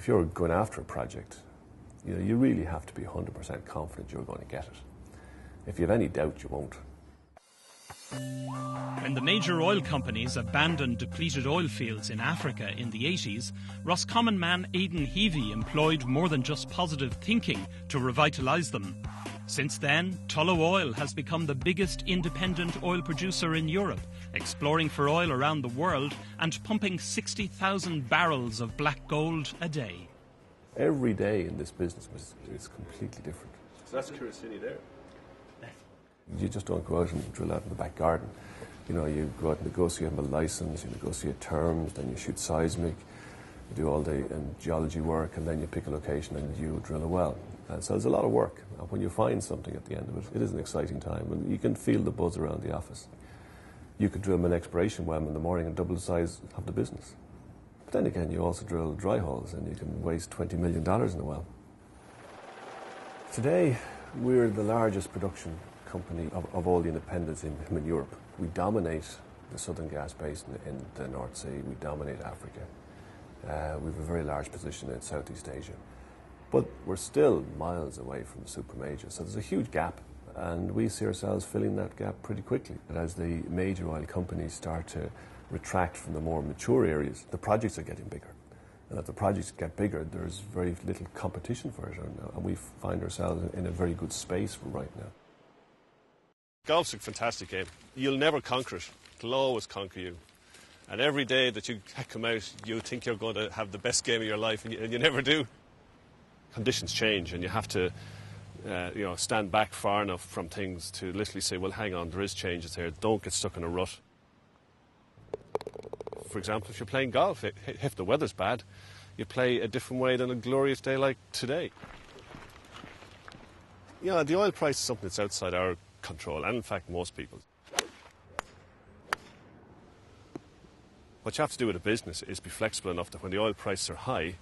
if you're going after a project, you really have to be 100% confident you're going to get it. If you have any doubt, you won't. When the major oil companies abandoned depleted oil fields in Africa in the 80s, Roscommon man Aidan Heavey employed more than just positive thinking to revitalise them. Since then, Tullow Oil has become the biggest independent oil producer in Europe, exploring for oil around the world and pumping 60,000 barrels of black gold a day. Every day in this business is completely different. So that's Curious City there. You just don't go out and drill out in the back garden. You go out and negotiate a license, you negotiate terms, then you shoot seismic, you do all the geology work, and then you pick a location and you drill a well. And so there's a lot of work. And when you find something at the end of it, it is an exciting time, and you can feel the buzz around the office. You could drill an exploration well in the morning and double the size of the business. But then again, you also drill dry holes, and you can waste $20 million in a well. Today, we're the largest production company of all the independents in Europe. We dominate the southern gas basin in the North Sea. We dominate Africa. We have a very large position in Southeast Asia. But we're still miles away from the super majors, so there's a huge gap, and we see ourselves filling that gap pretty quickly. And as the major oil companies start to retract from the more mature areas, the projects are getting bigger. And as the projects get bigger, there's very little competition for it, and we find ourselves in a very good space right now. Golf's a fantastic game. You'll never conquer it. It'll always conquer you. And every day that you come out, you think you're going to have the best game of your life, and you never do. Conditions change, and you have to stand back far enough from things to literally say, well, hang on, there is changes here. Don't get stuck in a rut. For example, if you're playing golf, if the weather's bad, you play a different way than a glorious day like today. The oil price is something that's outside our control, and in fact most people's. What you have to do with a business is be flexible enough that when the oil prices are high,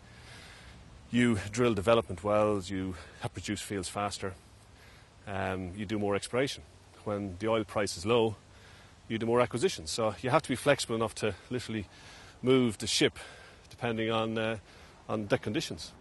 you drill development wells, you have produce fields faster, you do more exploration. When the oil price is low, you do more acquisitions. So you have to be flexible enough to literally move the ship depending on the conditions.